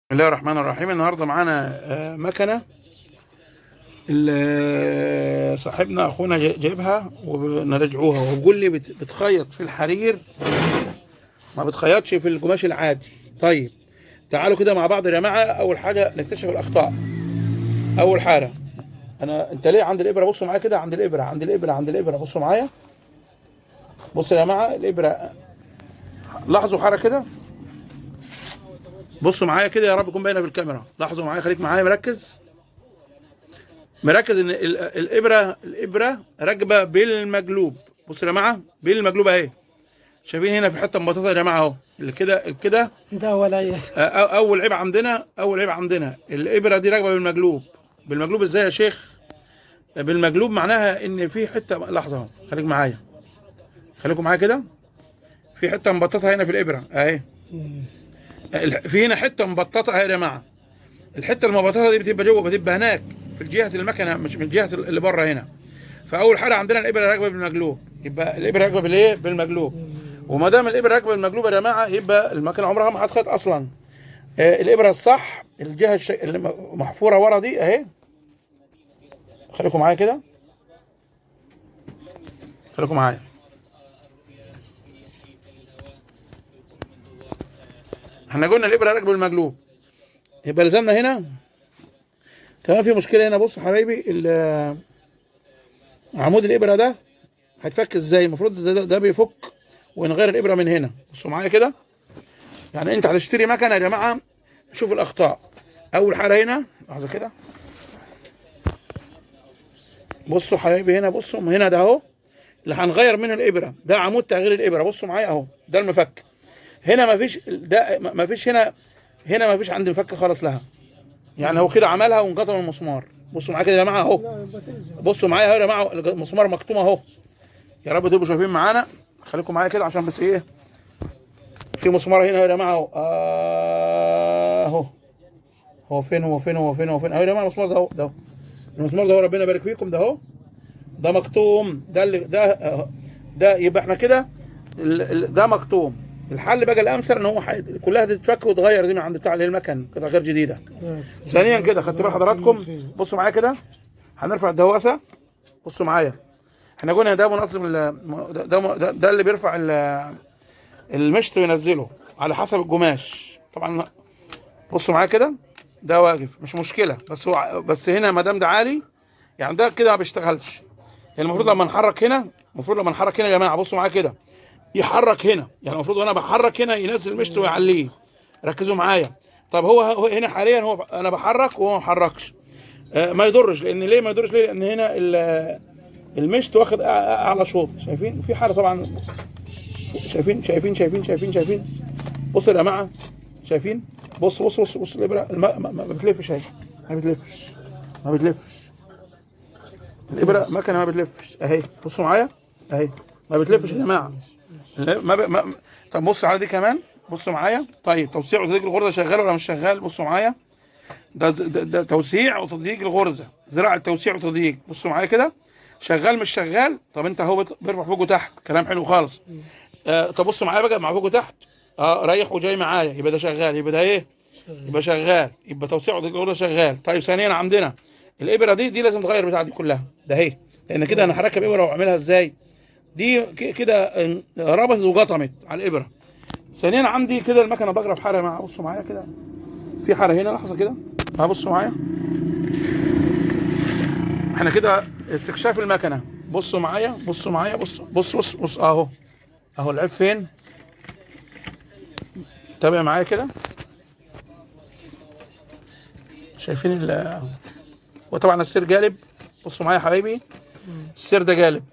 بسم الله الرحمن الرحيم. النهارده معانا مكنه صاحبنا اخونا جايبها وبنرجعوها، وهو بيقول لي بتخيط في الحرير، ما بتخيطش في القماش العادي. طيب تعالوا كده مع بعض يا جماعه، اول حاجه نكتشف الاخطاء. اول حاجه، انت ليه عند الابره؟ بصوا معايا كده، عند الابره بصوا معايا. بصوا يا جماعه الابره، لاحظوا حاجه كده، بصوا معايا كده، يا رب تكون باينه بالكاميرا. لاحظوا معايا، خليك معايا مركز ان الابره راكبه بالمقلوب. بصوا يا جماعه، بالمقلوب اهي. شايفين هنا في حته مبططه يا جماعه اهو، اللي كده. ده ولا ايه؟ اول عيب عندنا الابره دي راكبه بالمقلوب. بالمقلوب ازاي يا شيخ؟ بالمقلوب معناها ان في حته، لحظه اهو، خليكم معايا كده. في حته مبططه هنا في الابره اهي. في هنا حته مبططه اهي يا جماعه. الحته المبططه دي بتبقى جوه، بتبقى هناك في جهه المكنه، مش من جهه اللي بره هنا. فاول حاجه عندنا الابره راكبه بالمقلوب، يبقى الابره راكبه بالايه؟ بالمقلوب. وما دام الابره راكبه بالمقلوب يا جماعه، يبقى المكنه عمرها ما هتخيط اصلا. الابره الصح، الجهه اللي محفوره ورا دي اهي. خليكم معايا كده، خليكم معايا. احنا قلنا الابره راكبه بالمقلوب، يبقى لزمنا هنا تمام. في مشكله هنا، بص حبايبي، عمود الابره ده هيتفك ازاي؟ المفروض ده بيفك ونغير الابره من هنا. بصوا معايا كده، يعني انت هتشتري مكنه يا جماعه، شوف الاخطاء. اول حاجه هنا، لحظه كده، بصوا حبايبي هنا، بصوا هنا ده اهو اللي هنغير منه الابره، ده عمود تغيير الابره. بصوا معايا اهو، ده المفك. هنا مفيش، ده مفيش هنا مفيش عندي مفك خالص لها. يعني هو كده عملها وانقطع المسمار. بصوا معايا كده يا جماعه اهو، لا يبقى تلزم. بصوا معايا اهو يا جماعه، المسمار مكتوم اهو. يا رب تبقوا شايفين معانا، خليكم معايا كده عشان بس ايه. في مسمار هنا يا جماعه اهو، اهو. هو فين اهو يا جماعه، المسمار ده اهو، المسمار ده اهو، ربنا يبارك فيكم، ده اهو، ده مكتوم، ده اللي ده يبقى احنا كده ده مكتوم. الحل بقى الامثل ان هو كلها تتفك وتغير دي من عند بتاع المكن قطع غير جديده. بس ثانيا كده، خدت بال حضراتكم؟ خير. بصوا معايا كده، هنرفع الدواسه. بصوا معايا، احنا قلنا ده منظم ده اللي بيرفع المشط وينزله على حسب القماش طبعا. بصوا معايا كده، ده واقف مش مشكله، بس هنا ما دام ده عالي، يعني ده كده ما بيشتغلش. يعني المفروض لما نحرك هنا يا جماعه، بصوا معايا كده، يحرك هنا. يعني المفروض وانا بحرك هنا ينزل المشط ويعليه. ركزوا معايا. طب هو هنا حاليا، انا بحرك وهو ما حركش. ما يضرش، لان ليه ما يضرش؟ ليه؟ لان هنا المشط واخد اعلى شوط. شايفين في حاله طبعا؟ شايفين. بصوا يا جماعه، شايفين؟ بص الابره ما بتلفش اهي، ما بتلفش الابره، مكنه ما بتلفش اهي. بصوا معايا اهي، ما بتلفش يا جماعه. لا، طب بص على دي كمان، بصوا معايا. طيب توسيع وتضييق الغرزه شغال ولا مش شغال؟ بصوا معايا، ده توسيع وتضييق الغرزه، زراعه توسيع وتضييق. بصوا معايا كده، شغال مش شغال؟ طب انت اهو بيرفع فوق وتحت، كلام حلو خالص. طب بصوا معايا بقى، مع فوق وتحت، رايح وجاي معايا، يبقى ده شغال، يبقى ده ايه؟ يبقى شغال، يبقى توسيع وتضييق الغرزه شغال. طيب ثانيا عندنا الابره دي لازم تغير بتاع دي كلها، ده اهي، لان كده انا هركب ابره واعملها ازاي؟ دي كده ربطت وقطمت على الابره. ثانيا عندي كده المكنه بجرب حاره مع، بصوا معايا كده، في حاره هنا، لحظه كده، بصوا معايا. احنا كده استكشاف المكنه. بصوا معايا، بص اهو العيب فين؟ تابع معايا كده. شايفين وطبعا السير جالب. بصوا معايا يا حبايبي، السير ده جالب،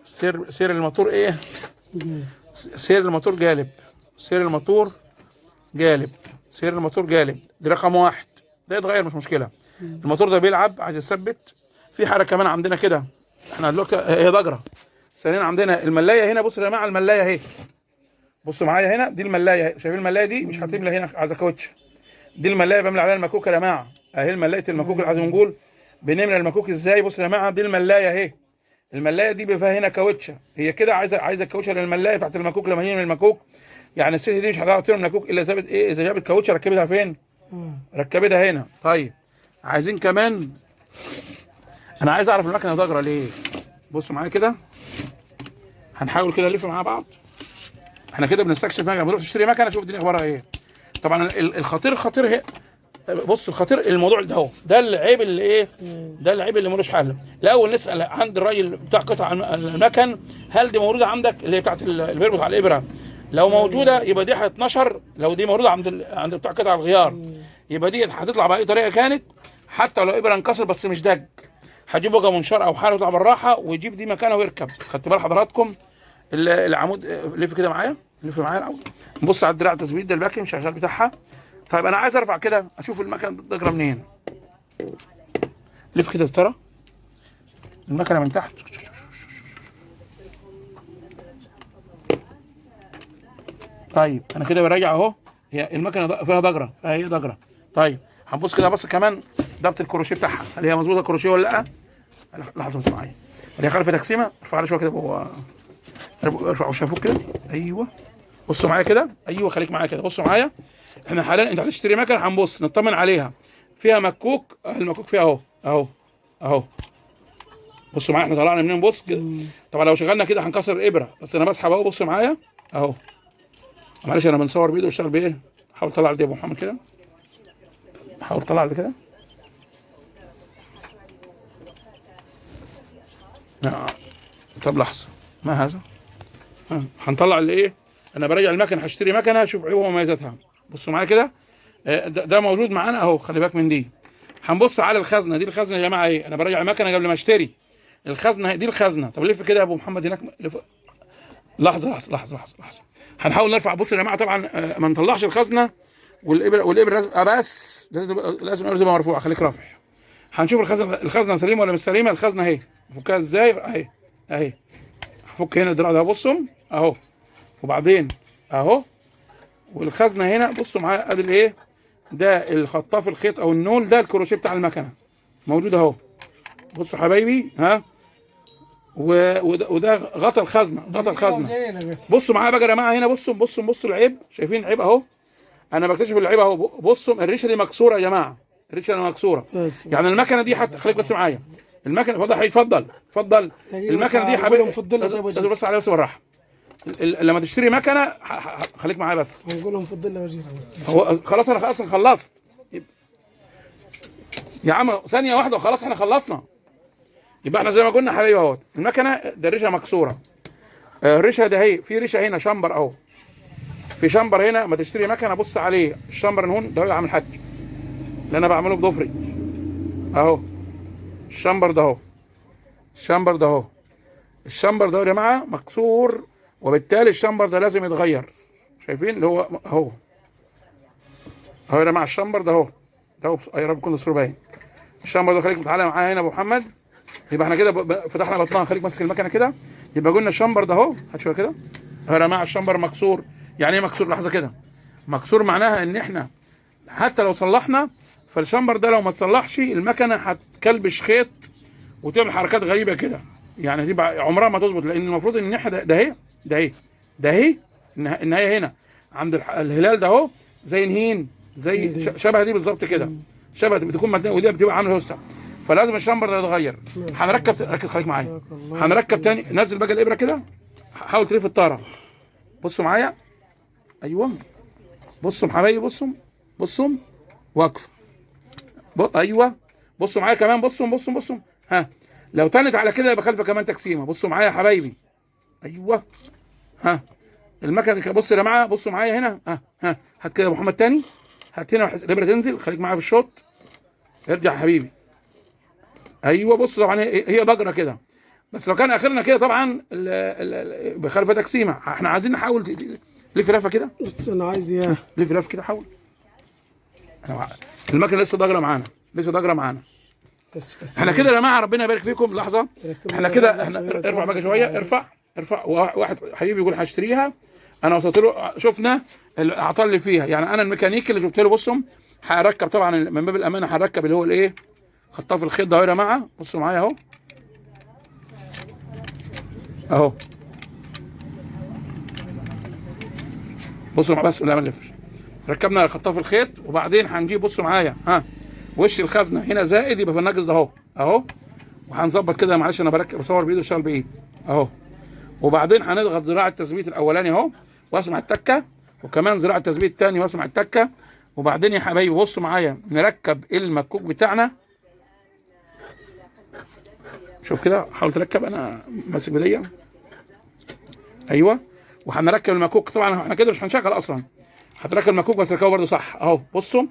سير الموتور ايه؟ سير الموتور جالب، سير الموتور جالب، دي رقم واحد. ده يتغير مش مشكله. الموتور ده بيلعب، عايز يثبت. في حاجه كمان عندنا كده، احنا دلوقتي هي ضجره. ثانيا عندنا الملايه هنا، بصوا يا جماعه الملايه اهي. بصوا معايا هنا، دي الملايه اهي. شايفين الملايه دي؟ مش هتملى هنا على كاوتش. دي الملايه بملى عليها المكوك يا جماعه اهي، ملايه المكوك اللي عايزين نقول بنملى المكوك ازاي. بصوا يا جماعه، دي الملايه اهي. الملايه دي فيها هنا كاوتشه، هي كده عايزه الكاوتشه للملايه بتاعت المكوك. لما هي من المكوك، يعني الست دي مش هتعرف ترمي المكوك الا اذا جابت كاوتشه ركبتها فين؟ ركبتها هنا. طيب عايزين كمان، انا عايز اعرف المكنه ضجره ليه. بصوا معايا كده، هنحاول كده نلف مع بعض. احنا كده بنستكشف مكنه، بنروح تشتري مكنه شوف الدنيا اخبارها ايه. طبعا الخطير هي، بص الخطير الموضوع ده اهو، ده العيب اللي ايه، ده العيب اللي ملوش حل. الاول نسال عند الراجل بتاع قطع المكن، هل دي موجوده عندك اللي هي بتاعت اللي بيربط على الابره؟ لو موجوده يبقى دي هتتنشر، لو دي موجوده عند بتاع قطع الغيار يبقى دي هتطلع باي طريقه كانت، حتى لو ابره انكسر بس مش دج، هجيب بقى منشار او حاجه يطلع بالراحه ويجيب دي مكانه ويركب. خدت بال حضراتكم؟ العمود لف كده معايا، لف معايا الاول، نبص على الدراع التثبيت ده الباكن شغال بتاعها. طيب انا عايز ارفع كده اشوف المكنه ضجره منين. لف كده ترى المكنه من تحت. طيب انا كده براجع اهو، هي المكنه فيها ضجره، فهي ضجره. طيب هنبص كده بص كمان ضبط الكروشيه بتاعها، هل هي مظبوطه الكروشيه ولا لا؟ لحظه بس معايا، هل هي خلف تقسيمه؟ ارفع لها شويه كده، ارفع وشافوك كده. ايوه بصوا معايا كده، ايوه خليك معايا كده، بصوا معايا. احنا حاليا انت هتشتري مكنه، هنبص نطمن عليها، فيها مكوك، المكوك فيها اهو اهو اهو. بصوا معايا احنا طلعنا منين، بص كده. طبعا لو شغلنا كده هنكسر الابره، بس انا بسحب اهو، بصوا معايا اهو. معلش انا بنصور بايده واشتغل بايه. حاول تطلع دي يا ابو محمد كده، حاول تطلع دي كده. طب لحظه، ما هذا؟ هنطلع اللي ايه، انا براجع المكنه، هشتري مكنه اشوف عيوبها ومميزاتها. بصوا معايا كده، ده موجود معانا اهو، خلي بالك من دي. هنبص على الخزنه دي، الخزنه يا جماعه ايه، انا براجع المكنه قبل ما اشتري. الخزنه دي الخزنه. طب لف كده يا ابو محمد هناك، لف. لحظه. هنحاول نرفع. بصوا يا جماعه طبعا ما نطلعش الخزنه والابره لازم، بس لازم تبقى مرفوعه، خليك رافع. هنشوف الخزنه سليمه ولا مش سليمه. الخزنه اهي، افكها ازاي اهي. هفك هنا الدراع ده، بصوا اهو، وبعدين اهو، والخزنه هنا بصوا معايا، ادي الايه، ده الخطاف الخيط او النول، ده الكروشيه بتاع المكنه موجود اهو. بصوا حبايبي، ها، وده غطا الخزنه، بصوا معايا بقى يا جماعه هنا، بصوا العيب، شايفين العيب اهو. انا بكتشف العيب اهو. بصوا الريشه دي مكسوره يا جماعه، الريشه دي مكسوره. يعني المكنه دي حتى، خليك بس معايا، المكنه اتفضل. المكنه دي حبيبي لازم بص عليها بس بالراحه. لما تشتري مكنه خليك معايا بس. هنقول لهم فضلنا وجينا بس. هو خلاص انا اصلا خلصت يا عم، ثانيه واحده وخلاص احنا خلصنا. يبقى احنا زي ما قلنا حبايبي اهوت، المكنه ده الريشه مكسوره. الريشه ده اهي، في ريشه هنا شمبر اهو، في شمبر هنا. ما تشتري مكنه بص عليه الشمبر هون ده، هو عامل حاج اللي انا بعمله بضفري اهو. الشمبر ده اهو، الشمبر ده يا جماعه مكسور، وبالتالي الشمبر ده لازم يتغير. شايفين اللي هو اهو يا جماعه، الشمبر ده اهو، يا رب يكون الصوره باين. الشمبر ده خليك متعلم معايا هنا يا ابو محمد. يبقى احنا كده فتحنا بطنها، خليك ماسك المكنه كده. يبقى قلنا الشمبر ده اهو، هات شويه كده يا جماعه. الشمبر مكسور. يعني ايه مكسور؟ لحظه كده، مكسور معناها ان احنا حتى لو صلحنا، فالشمبر ده لو ما تصلحش المكنه هتكلبش خيط وتعمل حركات غريبه كده، يعني دي عمرها ما تظبط. لان المفروض ان احنا ده اهي النهايه هنا عند الهلال ده اهو، زي نهين، زي شبه دي بالظبط كده، شبه بتكون مدنيه، ودي بتبقى عامله وسع. فلازم الشمبر ده يتغير. هنركب، ركز خليك معايا، هنركب تاني. نزل بقى الابره كده، حاول تلف الطاره. بصوا معايا، ايوه، بصوا حبايبي، بصوا واقفه، ايوه، بصوا معايا كمان، بصوا ها. لو تنت على كده يبقى خلفه كمان تقسيمه. بصوا معايا يا حبايبي، ايوه، ها. المكنه بصوا يا جماعه، بصوا معايا هنا، ها هات كده يا ابو محمد تاني، هات هنا الابره تنزل، خليك معايا في الشوط. ارجع يا حبيبي، ايوه. بص طبعا هي ضجره كده، بس لو كان اخرنا كده طبعا بخلفه تقسيمه. احنا عايزين نحاول لف لفه كده، بس انا عايز اياه، لف لفه كده، حاول. المكنه لسه ضجره معانا، بس احنا كده يا جماعه، ربنا يبارك فيكم. لحظه، احنا كده، احنا ارفع بقى شويه، ارفع. واحد حبيبي يقول هشتريها، انا وصلت له، شفنا الاعطال اللي فيها. يعني انا الميكانيكي اللي شفت له، بصوا هركب طبعا من باب الامانه، هركب اللي هو الايه، خطاف الخيط ده يا جماعه. بصوا معايا اهو، بصوا بس لا ما نلفش. ركبنا خطاف الخيط، وبعدين هنجيب بصوا معايا ها وش الخزنه هنا زائد يبقى في الناقص ده اهو وهنظبط كده. معلش انا بصور بايد وشغل بايد اهو. وبعدين هنضغط زراعه التثبيت الاولاني اهو واسمع التكه، وكمان زراعه التثبيت الثاني واسمع التكه. وبعدين يا حبايبي بصوا معايا نركب المكوك بتاعنا. شوف كده، حاول تركب، انا ماسك بديه ايوه. وهنركب المكوك طبعا، احنا كده مش هنشغل اصلا، هتركب المكوك بس ركبه برده صح اهو. بصوا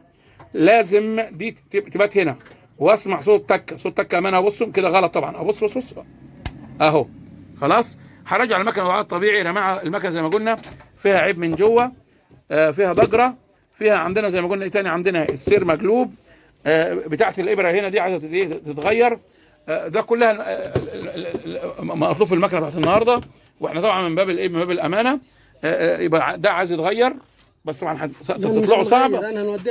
لازم دي تبات هنا واسمع صوت تكه، صوت تكه امانه. بصوا كده غلط طبعا اهو. بص اهو خلاص. هرجع المكنه وضعها الطبيعي يا جماعه. المكنه زي ما قلنا فيها عيب من جوه، فيها ضجره، فيها عندنا زي ما قلنا ايه تاني، عندنا السير مقلوب، بتاعه الابره هنا دي عايزه تتغير. ده كلها مطلوب في المكنه بتاعت النهارده. واحنا طبعا من باب الايه، من باب الامانه، يبقى ده عايز يتغير، بس طبعا تطلعه صعب،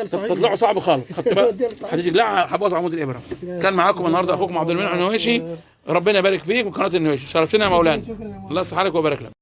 تطلعه صعب خالص. خدت بالك هتيجي تقلعها هبوظ عمود الابره. كان معاكم النهارده اخوكم عبد المنعم النويشي، ربنا يبارك فيك وقناه النويشي. شرفتنا يا مولانا، الله يصلح حالك ويبارك لك.